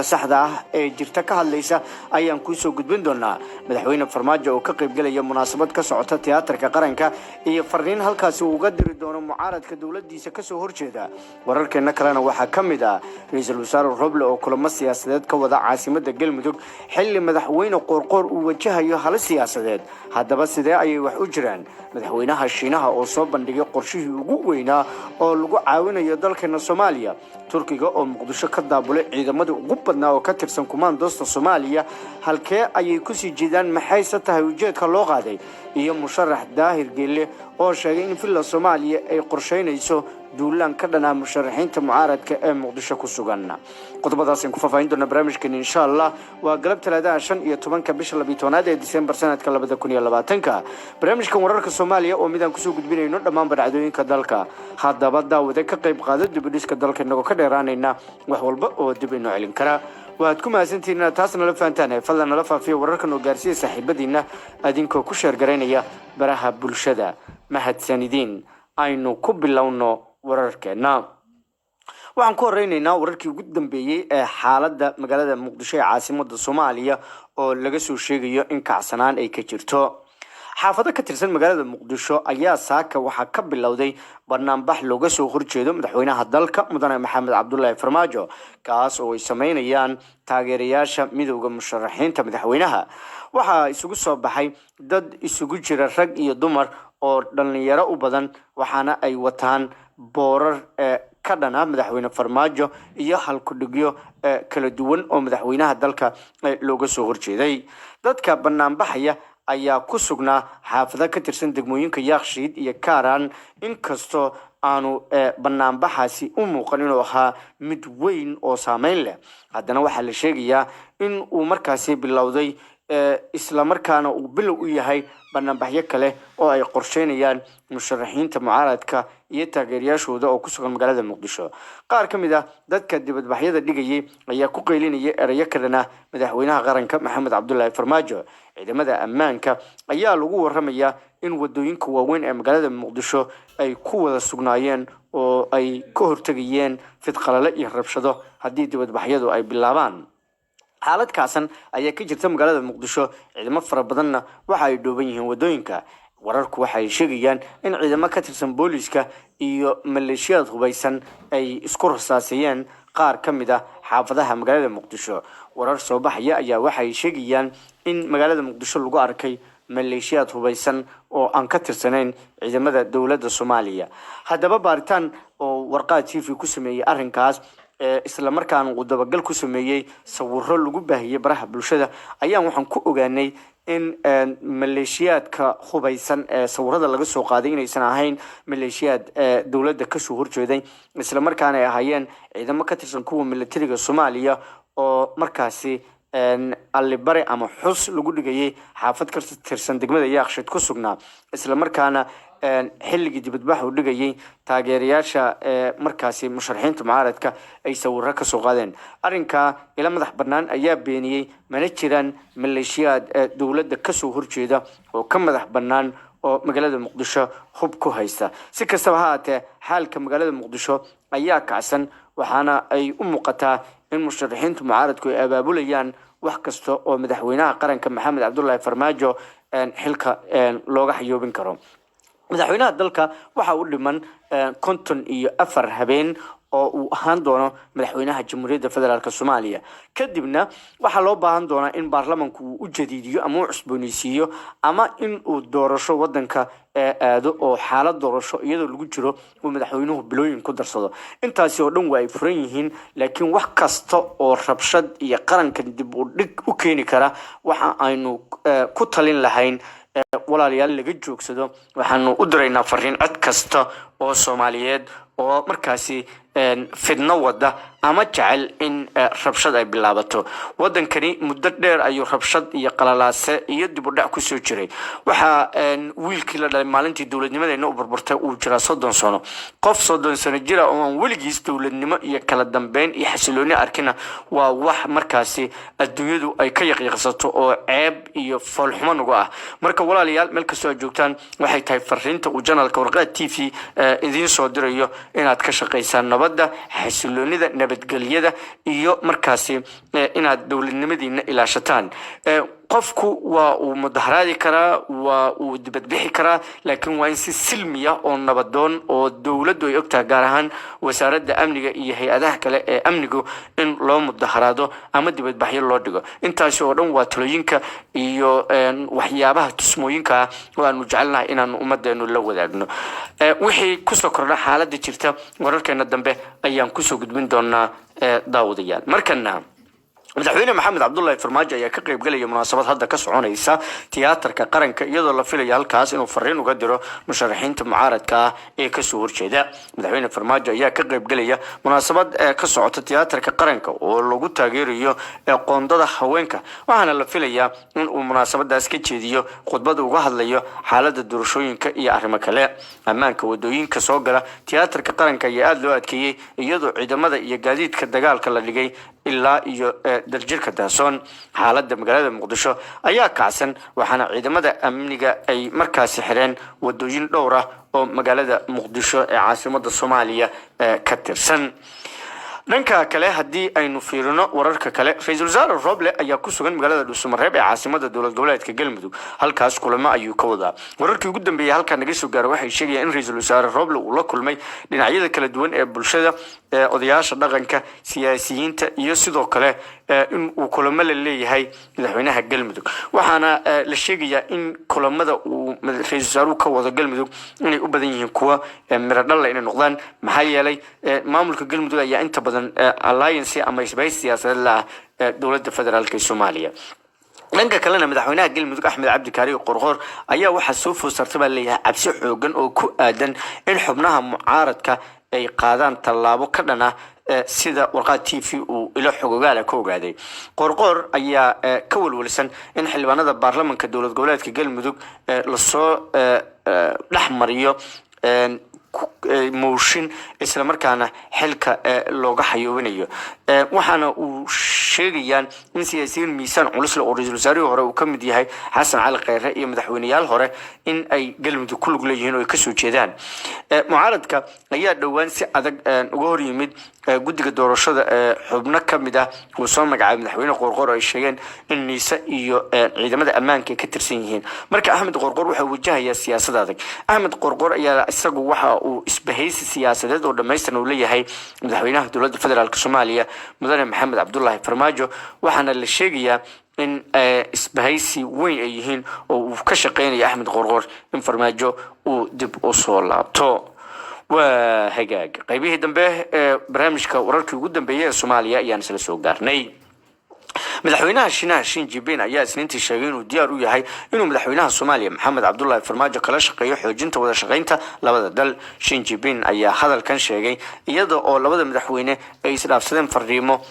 saxda ah ee jirta ka hadlaysa ayaan ku soo gudbin doonaa madaxweyne Farmaajo oo ka qayb galaya munaasabad ka socota tiyaatarka qaranka iyo fariin halkaas uu uga diri doono mucaaradka dawladdiisa ka soo horjeeda wararkeena kalena waxaa ka mid ah ra'iisul wasaare Roble oo kulamo siyaasadeed ka wada caasimadda Galmudug xilli madaxweyne Qoorqoor uu wajahayo hal siyaasadeed haddaba sidee ayay wax u jiraan madaxweynaha Shiinaha oo soo bandhigay qorshihii ugu weynaa oo lagu caawinayo dalkeena Soomaaliya Turkiga oo Muqdisho ka daabulay ciidamada ugu badnaa oo ka tirsan kumaandoosta Soomaaliya halkee ayay ku sii jeedaan maxay tahay ujeedka loo qaaday iyo musharax Daahir Geelle oo sheegay in filla Soomaaliya ay qorsheynayso duulaan ka dhanaa musharaxiinta mucaaradka ee Muqdisho ku sugan qodobadaas ku faafayn doona barnaamijkan insha Allah waa galab talaadaha 15 bisha 12 ee December sanadka 2020 barnaamijkan wararka Soomaaliya oo midaan ku soo gudbinayno dhammaan dhacdooyinka dalka haddaba daawada ka qayb qaada dibadhiska dalka inaga ka dheeraanayna wax walba oo dib inoo celin kara waad ku maasantiina taasna la faantaan fadlan la faafiyo wararka noo gaarsiiya saaxiibadiina adinkoo ku sheer gareynaya baraha bulshada mahadsanidin aynu ku bilowno wararkeena waxaan ku horeynaynaa wararkii ugu dambeeyay ee xaaladda magaalada Muqdisho ee caasimadda Soomaaliya oo laga soo sheegayo in kacsanaan ay ka jirto xaafado ka tirsan magaalada Muqdisho ayaa saaka waxa ka bilowday barnaamij looga soo horjeedo madaxweynaha dalka mudane Maxamed Cabdullaahi Farmaajo kaas oo ay sameynayaan taageerayaasha midowga musharaxiinta madaxweynaha waxa isugu soo baxay dad isugu jira rag iyo dumar oo dhalinyaro u badan waxaana ay wataan boorar ka dhana madaxweyne Farmaajo iyo halkudhigyo kala duwan oo madaxweynaha dalka looga soo horjeeday dadka barnaamijaya ayaa ku sugnaa xaafado ka tirsan degmooyinka Yaaqshiid iyo Kaaraan inkastoo aanu barnaamijkaasi u muuqan inuu ahaa mid weyn oo saameyn leh haddana waxaa la sheegayaa in uu markaasi bilowday isla markaana uu bilow u yahay barnaamijyo kale oo ay qorsheynayaan musharaxiinta mucaaradka iyo taageerayaashooda oo ku sugan magaalada Muqdisho qaar ka mid ah dadka dibadbaxyada dhigayay ayaa ku qeylinaya erayo kalena madaxweynaha qaranka Maxamed Cabdullaahi Farmaajo ciidamada ammaanka ayaa lagu waramayaa in wadooyinka waaweyn ee magaalada Muqdisho ay ku wada sugnaayeen oo ay ka hortagayeen fidqalale iyo rabshado haddii dibadbaxyadu ay bilaabaan xaalad kaasan ayaa ka jirta magaalada Muqdisho ciidamo fara badanna waxa ay dhooban yihiin wadooyinka wararku waxa ay sheegayaan in ciidamo ka tirsan booliska iyo maleeshiyad hubeysan ay isku rasaasayeen qaar ka mid ah xaafadaha magaalada Muqdisho warar soo baxaya ayaa waxa ay sheegayaan in magaalada Muqdisho lagu arkay maleeshiyad hubeysan oo aan ka tirsanayn ciidamada dawladda Soomaaliya haddaba baaritaan oo warqaad TV ku sameeyay arrinkaas isla markaana uu dabagal ku sameeyay sawirro lagu baahiyay baraha bulshada ayaan waxaan ku ogaanay in maleeshiyadka hubeysan ee sawirrada laga soo qaaday inaysan ahayn maleeshiyad dawladda ka soo horjeeday isla markaana ay ahaayeen ciidamo ka tirsan kuwa militariga Soomaaliya oo markaasi allibare ama xus lagu dhigayay xaafad ka tirsan degmada Yaaqshiid ku sugnaa isla markaana xilligii dibadbax u dhigayay taageerayaasha markaasi musharaxiinta mucaaradka ay sawirro ka soo qaadeen arrinka ila madax bannaan ayaa beeniyay mana jiraan maleeshiyad dawladda ka soo horjeeda oo ka madax bannaan oo magaalada Muqdisho hub ku haysta si kastaba ha ahaatee xaalka magaalada Muqdisho ayaa kacsan waxaana ay u muuqataa in musharaxiinta mucaaradku ay abaabulayaan wax kasta oo madaxweynaha qaranka Maxamed Cabdullaahi Farmaajo xilka looga xayoobin karo madaxweynaha dalka waxa uu dhiman 54 habeen oo uu ahaan doono madaxweynaha Jamhuuriyadda Federaalka Soomaaliya kadibna waxa loo baahan doonaa in baarlamaanku uu u jadiidiyo ama uu cusboonaysiiyo ama in uu doorasho wadanka aado oo xaalad doorasho iyadoo lagu jiro uu madaxweynuhu bilooyin ku darsado intaasi oo dhan waa ay furan yihiin laakiin wax kasta oo rabshad iyo qaranka dib u dhig u keeni kara waxa aynu ku talin lahayn walaalayaal laga joogsado waxaanu u diraynaa fariin cid kasta oo Soomaaliyeed oo markaasi fidno wada ama jecel in rabshad ay bilaabato. Wadankani muddo dheer ayuu rabshad iyo qalalaase iyo dib u dhac ku soo jiray. Waxa wiilkii la dhalay maalintii dawladnimadeena u burburtay uu jira 30 sano. Qof 30 sano jira oo aan weligiis dawladnimo iyo kala dambeyn iyo xasilooni arkina waa wax markaasi adduunyadu ay ka yaqiiqsato oo ceeb iyo foolxumo nagu ah. Marka walaalayaal meel kastoo aad joogtaan waxay tahay fariinta uu janaalka warqad TV idiin soo dirayo inaad ka shaqeysaan nabadda, xasiloonida, nabadgelyada iyo markaasi inaad dawladnimadiina ilaashataan. qofku waa uu mudaharaadi karaa waa uu dibadbixi karaa laakiin waa in si silmiya oo nabadoon oo dawladdu ay ogtahay gaar ahaan wasaaradda amniga iyo hay'adaha kale ee amnigu in loo mudaharaado ama dibadbaxyo loo dhigo. intaas oo dhan waa talooyinka iyo waxyaabaha tusmooyinka oo aanu jecelnahay inaan ummadeenu la wadaagno. wixii ku soo kordha xaaladda jirta wararkeena dambe ayaan ku soo gudbin doonaa daawadayaal. markana madaxweyne maxamed cabdullaahi farmaajo ayaa ka qayb galaya munaasabad hadda ka soconaysa tiyaatarka qaranka iyadoo la filayo halkaas inuu fariin uga diro musharaxiinta mucaaradka ah ee ka soo horjeeda. madaxweyne farmaajo ayaa ka qayb galaya munaasabad ka socota tiyaatarka qaranka oo lagu taageerayo qoondada haweenka waxaana la filayaa in uu munaasabadaas ka jeediyo khudbad uga hadlayo xaaladda doorashooyinka iyo arrimo kale. ammaanka wadooyinka soo gala tiyaatarka qaranka ayaa aad loo adkeeyay iyadoo ciidamada iyo gaadiidka dagaalka la dhigay ilaa iyo darjirka daasoon. xaaladda magaalada muqdisho ayaa kacsan waxaana ciidamada amniga ay markaasi xireen wadooyin dhowr ah oo magaalada muqdisho ee caasimadda Soomaaliya ka tirsan. dhanka kale haddii aynu fiirino wararka kale ra'iisul wasaare Roble ayaa ku sugan magaalada Dhuusamareeb ee caasimadda dowlad goboleedka Galmudug halkaas kulamo ayuu ka wadaa. wararkii ugu dambeeyay halka naga soo gaaray waxay sheegayaan in ra'iisul wasaare Roble uu la kulmay dhinacyada kala duwan ee bulshada odayaasha dhaqanka siyaasiyiinta iyo sidoo kale in uu kulamo la leeyahay madaxweynaha Galmudug. waxaana la sheegayaa in kulamada uu ra'iisul wasaaruhu ka wado Galmudug inay u badan yihiin kuwa miro dhal inay noqdaan maxaa yeelay maamulka Galmudug ayaa inta badan alliance ama isbahaysi siyaasadeed la dowladda federaalka Soomaaliya. dhanka kalena madaxweynaha Galmudug Axmed Cabdi Kaariyo Qorqor ayaa waxa soo foosartay baa leeyahay cabsi xoogan oo ku aadan in xubnaha mucaaradka ay qaadaan tallaabo ka dhan ah sida warqad TV uu ilo xogogaal ka ogaaday. Qorqor ayaa ka walwalsan in xildhibaanada baarlamaanka dowlad goboleedka Galmudug la soo dhaxmariyo mooshin isla markaana xilka looga xayoobinayo. waxaana uu sheegayaan in siyaasiyiin miisaan culus leh oo ra'iisul wasaarihii hore uu ka mid yahay Xasan Cali Khayre iyo madaxweynayaal hore in ay Galmudug ku lug leeyihiin oo ay ka soo jeedaan. mucaaradka ayaa dhowaan si adag uga hor yimid guddiga doorashada xubno ka mid ah oo soo magacaabay madaxweyne Qorqor ay sheegeen in niisa iyo ciidamada ammaanka ka tirsan yihiin. marka Axmed Qorqor waxa uu wajahayaa siyaasad adag. Axmed Qorqor ayaa isagu waxa uu isbahaysi siyaasadeed oo dhameystiran u leeyahay madaxweynaha dowladda federaalka Soomaaliya mudane maxamed cabdullaahi farmaajo waxaana la sheegayaa in isbahaysi weyn ay yihiin oo uu ka shaqeynayo Axmed Qorqor in farmaajo uu dib u soo laabto. waa hagaag qaybihii dambe ee barnaamijka wararkii ugu dambeeyay ee Soomaaliya ayaan isla soo gaarnay. madaxweynaha Shiinaha Xi Jinping ayaa isniintii sheegay inuu diyaar u yahay inuu madaxweynaha Soomaaliya Maxamed Cabdullaahi Farmaajo kala shaqeeyo xoojinta wada shaqeynta labada dal. Xi Jinping ayaa hadalkan sheegay iyadoo oo labada madaxweyne ay isdhaafsadeen fariimo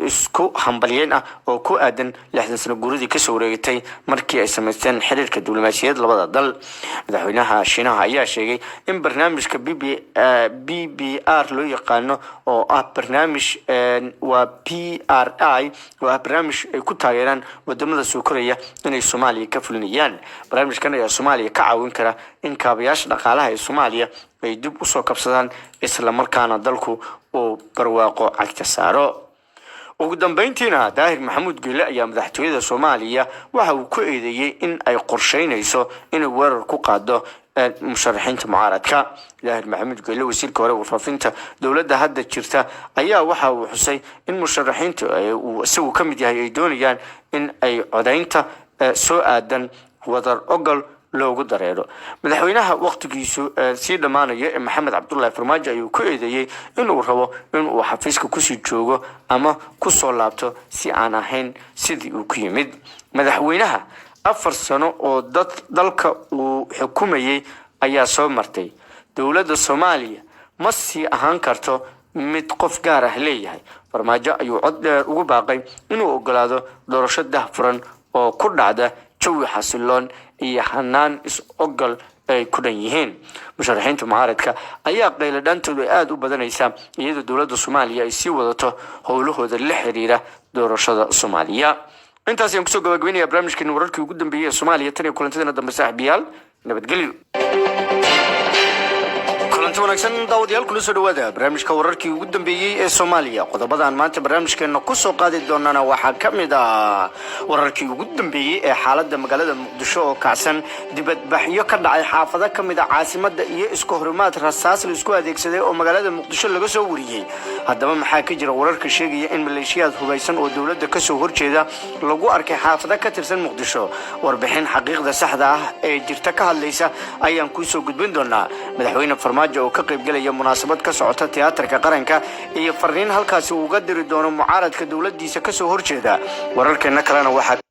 isku hambalyeyn ah oo ku aadan 60 sano guuradii ka soo wareegtay markii ay sameysteen xiriirka diblomaasiyadeed labada dal. madaxweynaha Shiinaha ayaa sheegay in barnaamijka BBR loo yaqaano oo ah barnaamij waa PRI barnaamij ay ku taageeraan wadamada soo koraya inay Soomaaliya ka fulinayaan. barnaamijkan ayaa Soomaaliya ka caawin kara in kaabayaasha dhaqaalaha ee Soomaaliya ay dib u soo kabsadaan isla markaana dalku uu barwaaqo cagta saaro. ugu dambeyntiina Daahir Maxamuud Geele ayaa madaxtooyada Soomaaliya waxa uu ku eedeeyay in ay qorsheynayso inay weerar ku qaado musharaxiinta mucaaradka. Daahir Maxamuud Geele wasiirka hore warfaafinta dowladda hadda jirta ayaa waxa uu xusay in musharaxiintu uu isagu ka mid yahay ay doonayaan in ay codaynta soo aadan wadar ogol loogu dareero. madaxweynaha waqtigiisu si dhamaanaya ee Maxamed Cabdullaahi Farmaajo ayuu ku eedeeyay inuu rabo inuu xafiiska ku sii joogo ama ku soo laabto si aan ahayn sidii uu ku yimid. madaxweynaha 4 sano oo dalka uu xukumayay ayaa soo martay dowladda Soomaaliya ma sii ahaan karto mid qof gaar ah leeyahay. Farmaajo ayuu cod dheer ugu baaqay inuu ogolaado doorasho daahfuran oo ku dhacda jawi xasiloon iyo hanaan is-ogol ay ku dhan yihiin. musharaxiinta mucaaradka ayaa qayladhaantooda aad u badanaysa iyadoo dowladda Soomaaliya ay sii wadato howlahooda la xiriira doorashada Soomaaliya. intaas ayaan kusoo gabagabeynaya barnaamijkeena wararkii ugu dambeeyay ee Soomaaliya tan iyo kulantadeena dambe saaxiibayaal nabadgelyo. kulanti wanaagsan daawadayaal kula soo dhawaada barnaamijka wararkii ugu dambeeyay ee Soomaaliya. qodobada aan maanta barnaamijkeena ku soo qaadi doonana waxaa ka mid ah wararkii ugu dambeeyay ee xaaladda magaalada Muqdisho oo kacsan dibadbaxyo ka dhacay xaafado ka mid ah caasimadda iyo isku horimaad rasaas la isku adeegsaday oo magaalada Muqdisho laga soo wariyay. haddaba maxaa ka jira wararka sheegaya in maleeshiyaad hubeysan oo dowladda ka soo horjeeda lagu arkay xaafado ka tirsan Muqdisho? warbixin xaqiiqda saxda ah ee jirta ka hadlaysa ayaan ku soo gudbin doonaa. madaxweyne Farmaajo oo ka qaybgalaya munaasabad ka socota tiyaatarka qaranka iyo fariin halkaasi uga diri doono mucaaradka dowladdiisa ka soo horjeeda. wararkeena kalena waxaa